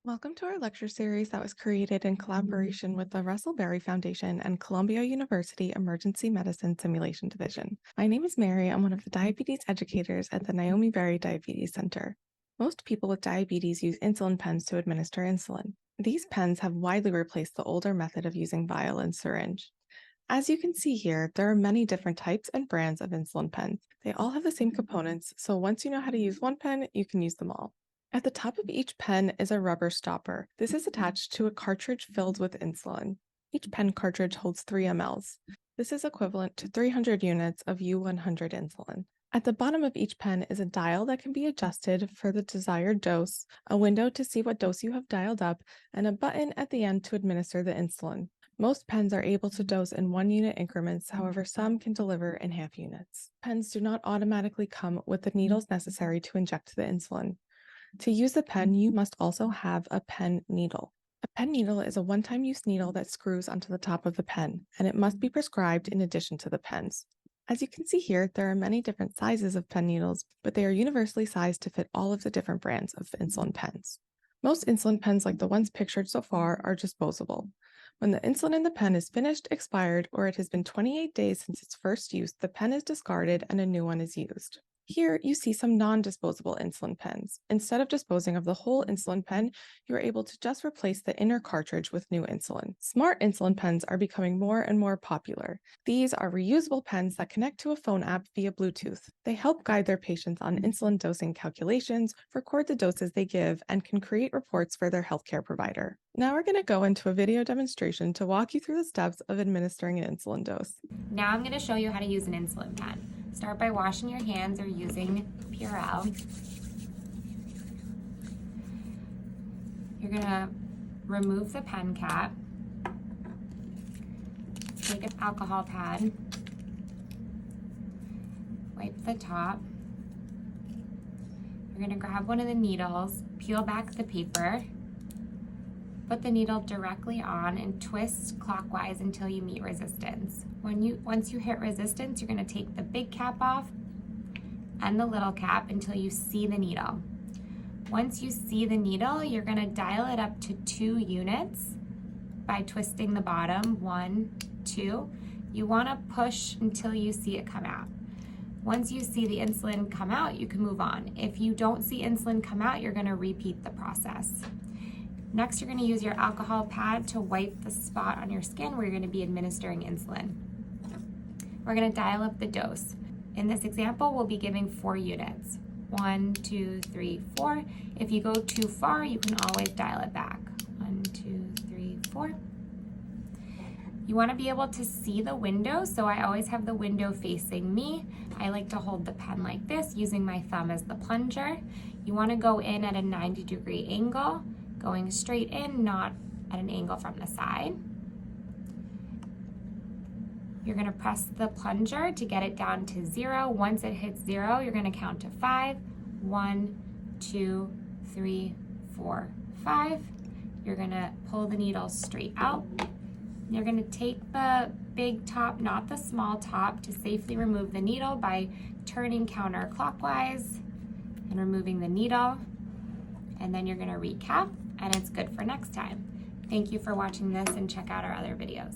Welcome to our lecture series that was created in collaboration with the Russell Berrie Foundation and Columbia University Emergency Medicine Simulation Division. My name is Mary. I'm one of the diabetes educators at the Naomi Berrie Diabetes Center. Most people with diabetes use insulin pens to administer insulin. These pens have widely replaced the older method of using vial and syringe. As you can see here, there are many different types and brands of insulin pens. They all have the same components, so once you know how to use one pen, you can use them all. At the top of each pen is a rubber stopper. This is attached to a cartridge filled with insulin. Each pen cartridge holds 3 mLs. This is equivalent to 300 units of U100 insulin. At the bottom of each pen is a dial that can be adjusted for the desired dose, a window to see what dose you have dialed up, and a button at the end to administer the insulin. Most pens are able to dose in 1-unit increments, however, some can deliver in half units. Pens do not automatically come with the needles necessary to inject the insulin. To use the pen, you must also have a pen needle. A pen needle is a one-time use needle that screws onto the top of the pen, and it must be prescribed in addition to the pens. As you can see here, there are many different sizes of pen needles, but they are universally sized to fit all of the different brands of insulin pens. Most insulin pens, like the ones pictured so far, are disposable. When the insulin in the pen is finished, expired, or it has been 28 days since its first use, the pen is discarded and a new one is used. Here, you see some non-disposable insulin pens. Instead of disposing of the whole insulin pen, you are able to just replace the inner cartridge with new insulin. Smart insulin pens are becoming more and more popular. These are reusable pens that connect to a phone app via Bluetooth. They help guide their patients on insulin dosing calculations, record the doses they give, and can create reports for their healthcare provider. Now we're going to go into a video demonstration to walk you through the steps of administering an insulin dose. Now I'm going to show you how to use an insulin pen. Start by washing your hands or using Purell. You're going to remove the pen cap. Take an alcohol pad. Wipe the top. You're going to grab one of the needles, peel back the paper, put the needle directly on and twist clockwise until you meet resistance. Once you hit resistance, you're going to take the big cap off and the little cap until you see the needle. Once you see the needle, you're going to dial it up to 2 units by twisting the bottom, 1, 2. You want to push until you see it come out. Once you see the insulin come out, you can move on. If you don't see insulin come out, you're going to repeat the process. Next, you're going to use your alcohol pad to wipe the spot on your skin where you're going to be administering insulin. We're going to dial up the dose. In this example, we'll be giving 4 units. 1, 2, 3, 4. If you go too far, you can always dial it back. 1, 2, 3, 4. You want to be able to see the window, so I always have the window facing me. I like to hold the pen like this, using my thumb as the plunger. You want to go in at a 90-degree angle, going straight in, not at an angle from the side. You're going to press the plunger to get it down to 0. Once it hits 0, you're going to count to 5. 1, 2, 3, 4, 5. You're going to pull the needle straight out. You're going to take the big top, not the small top, to safely remove the needle by turning counterclockwise and removing the needle. And then you're going to recap, and it's good for next time. Thank you for watching this, and check out our other videos.